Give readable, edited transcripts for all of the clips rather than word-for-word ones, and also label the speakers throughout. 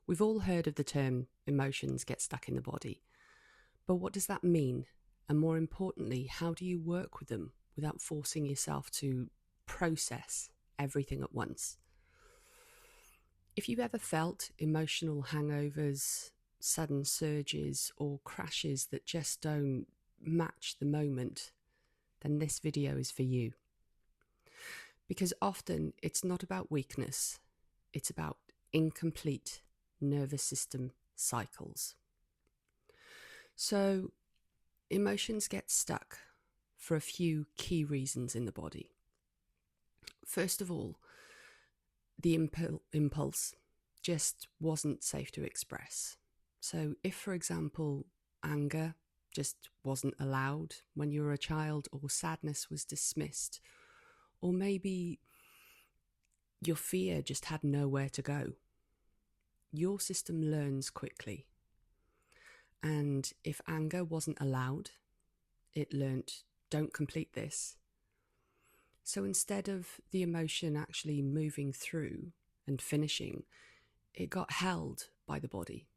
Speaker 1: We've all heard of the term emotions get stuck in the body, but what does that mean? And more importantly, how do you work with them without forcing yourself to process everything at once? If you've ever felt emotional hangovers, sudden surges, or crashes that just don't match the moment, then this video is for you. Because often it's not about weakness, it's about incomplete nervous system cycles. So, emotions get stuck for a few key reasons in the body. First of all, the impulse just wasn't safe to express. So if, for example, anger just wasn't allowed when you were a child, or sadness was dismissed, or maybe your fear just had nowhere to go, your system learns quickly. And if anger wasn't allowed, it learnt, don't complete this. So instead of the emotion actually moving through and finishing, it got held by the body.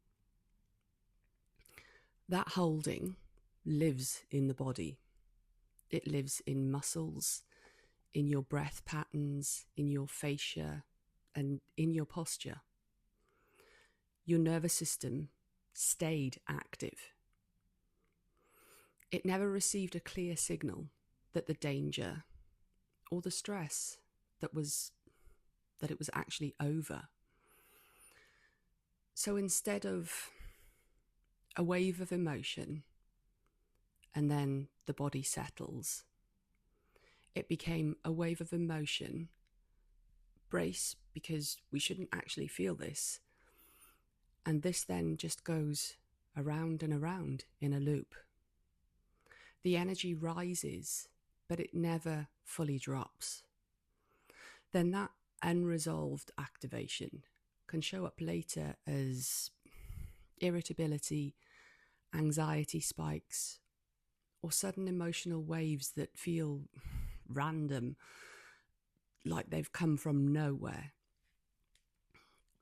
Speaker 1: That holding lives in the body. It lives in muscles, in your breath patterns, in your fascia, and in your posture. Your nervous system stayed active. It never received a clear signal that the danger or the stress that it was actually over. So instead of a wave of emotion and then the body settles, it became a wave of emotion, brace, because we shouldn't actually feel this, and this then just goes around and around in a loop. The energy rises, but it never fully drops. Then that unresolved activation can show up later as irritability, anxiety spikes, or sudden emotional waves that feel random, like they've come from nowhere.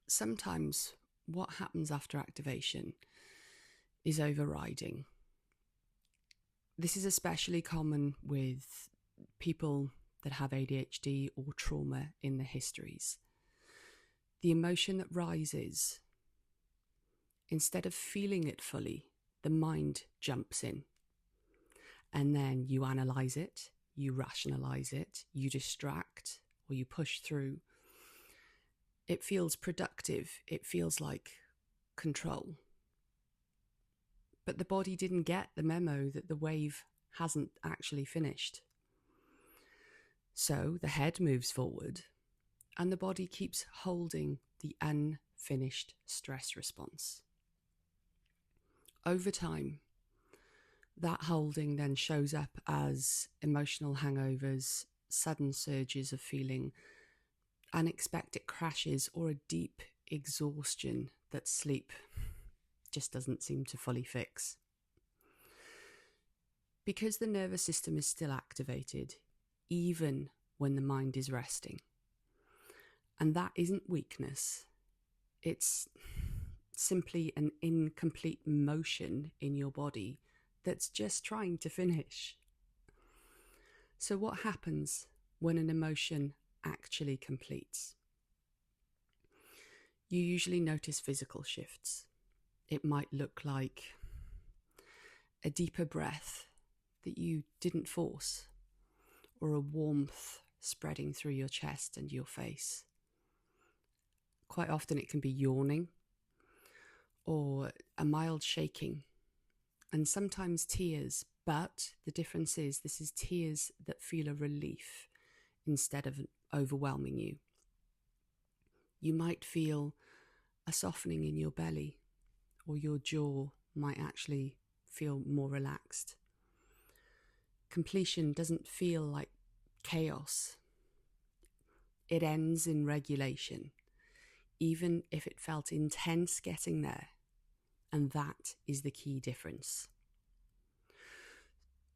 Speaker 1: Sometimes what happens after activation is overriding. This is especially common with people that have ADHD or trauma in their histories. The emotion that rises, instead of feeling it fully, the mind jumps in. And then you analyze it, you rationalize it, you distract, or you push through. It feels productive. It feels like control. But the body didn't get the memo that the wave hasn't actually finished. So the head moves forward and the body keeps holding the unfinished stress response. Over time, that holding then shows up as emotional hangovers, sudden surges of feeling, unexpected crashes, or a deep exhaustion that sleep just doesn't seem to fully fix. Because the nervous system is still activated, even when the mind is resting. And that isn't weakness. It's simply an incomplete motion in your body that's just trying to finish. So what happens when an emotion actually completes? You usually notice physical shifts. It might look like a deeper breath that you didn't force, or a warmth spreading through your chest and your face. Quite often it can be yawning, or a mild shaking, and sometimes tears, but the difference is this is tears that feel a relief instead of overwhelming you. You might feel a softening in your belly, or your jaw might actually feel more relaxed. Completion doesn't feel like chaos. It ends in regulation, even if it felt intense getting there. And that is the key difference.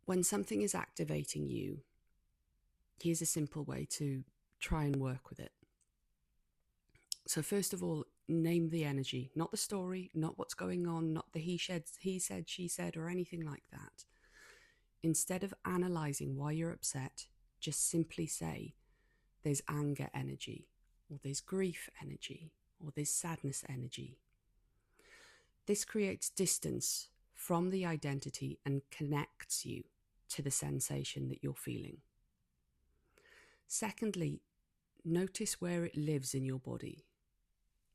Speaker 1: When something is activating you, here's a simple way to try and work with it. So first of all, name the energy, not the story, not what's going on, not the he said, she said, or anything like that. Instead of analysing why you're upset, just simply say, there's anger energy, or there's grief energy, or there's sadness energy. This creates distance from the identity and connects you to the sensation that you're feeling. Secondly, notice where it lives in your body.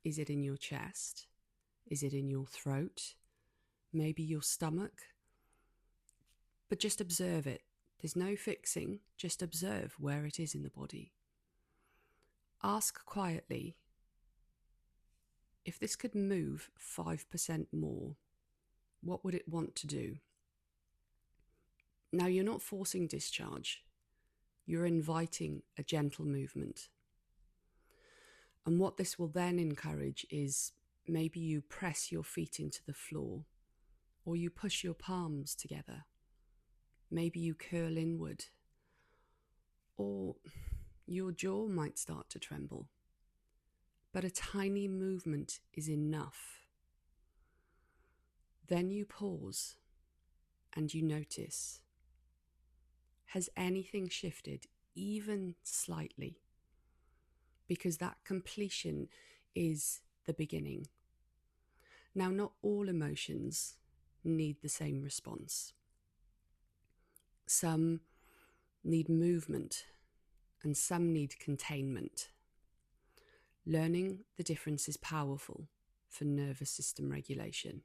Speaker 1: Is it in your chest? Is it in your throat? Maybe your stomach? But just observe it. There's no fixing, just observe where it is in the body. Ask quietly, if this could move 5% more, what would it want to do? Now, you're not forcing discharge. You're inviting a gentle movement. And what this will then encourage is maybe you press your feet into the floor, or you push your palms together. Maybe you curl inward, or your jaw might start to tremble. But a tiny movement is enough. Then you pause and you notice, has anything shifted even slightly? Because that completion is the beginning. Now, not all emotions need the same response. Some need movement and some need containment. Learning the difference is powerful for nervous system regulation.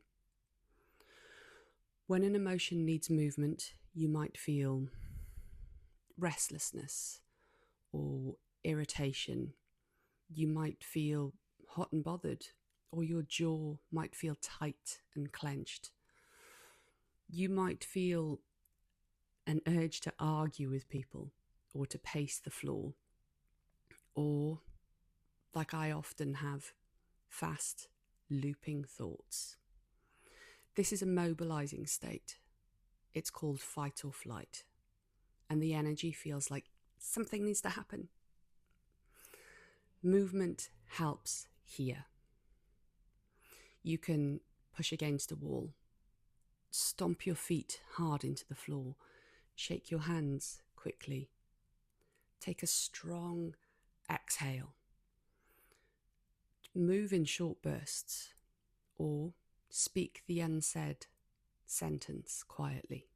Speaker 1: When an emotion needs movement, you might feel restlessness or irritation. You might feel hot and bothered, or your jaw might feel tight and clenched. You might feel an urge to argue with people or to pace the floor, or, like I often have, fast looping thoughts. This is a mobilizing state. It's called fight or flight, and the energy feels like something needs to happen. Movement helps here. You can push against a wall, stomp your feet hard into the floor, shake your hands quickly, take a strong exhale, move in short bursts, or speak the unsaid sentence quietly.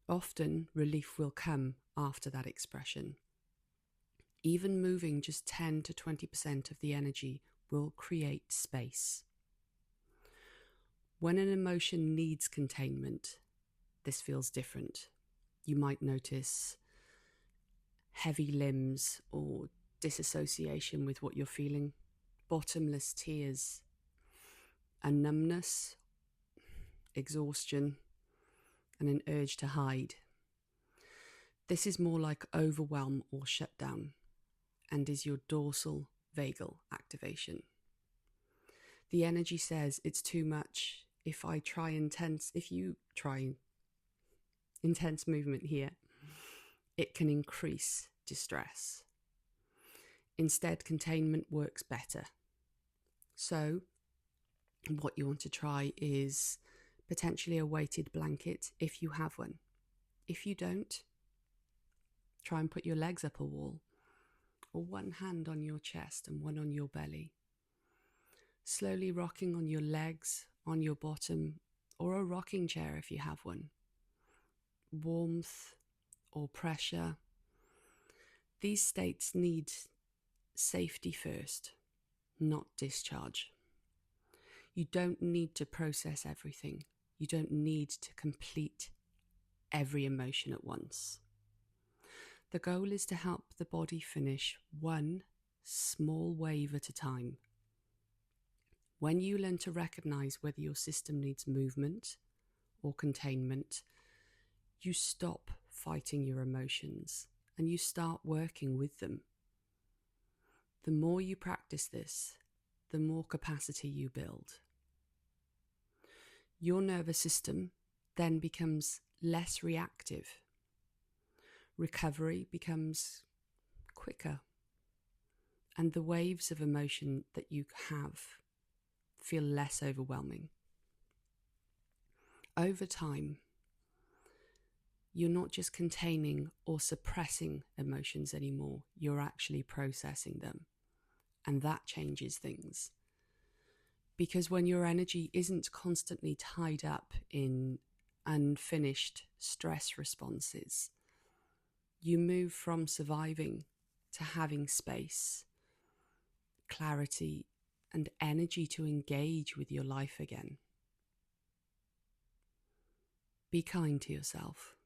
Speaker 1: Often relief will come after that expression. Even moving just 10 to 20% of the energy will create space. When an emotion needs containment, this feels different. You might notice heavy limbs or disassociation with what you're feeling, bottomless tears, a numbness, exhaustion, and an urge to hide. This is more like overwhelm or shutdown, and is your dorsal vagal activation. The energy says it's too much. If you try intense movement here, it can increase distress. Instead, containment works better. So, what you want to try is potentially a weighted blanket if you have one. If you don't, try and put your legs up a wall, or one hand on your chest and one on your belly. Slowly rocking on your legs, on your bottom, or a rocking chair if you have one. Warmth or pressure. These states need safety first, not discharge. You don't need to process everything. You don't need to complete every emotion at once. The goal is to help the body finish one small wave at a time. When you learn to recognize whether your system needs movement or containment, you stop fighting your emotions and you start working with them. The more you practice this, the more capacity you build. Your nervous system then becomes less reactive. Recovery becomes quicker, and the waves of emotion that you have feel less overwhelming. Over time, you're not just containing or suppressing emotions anymore, you're actually processing them. And that changes things. Because when your energy isn't constantly tied up in unfinished stress responses, you move from surviving to having space, clarity, and energy to engage with your life again. Be kind to yourself.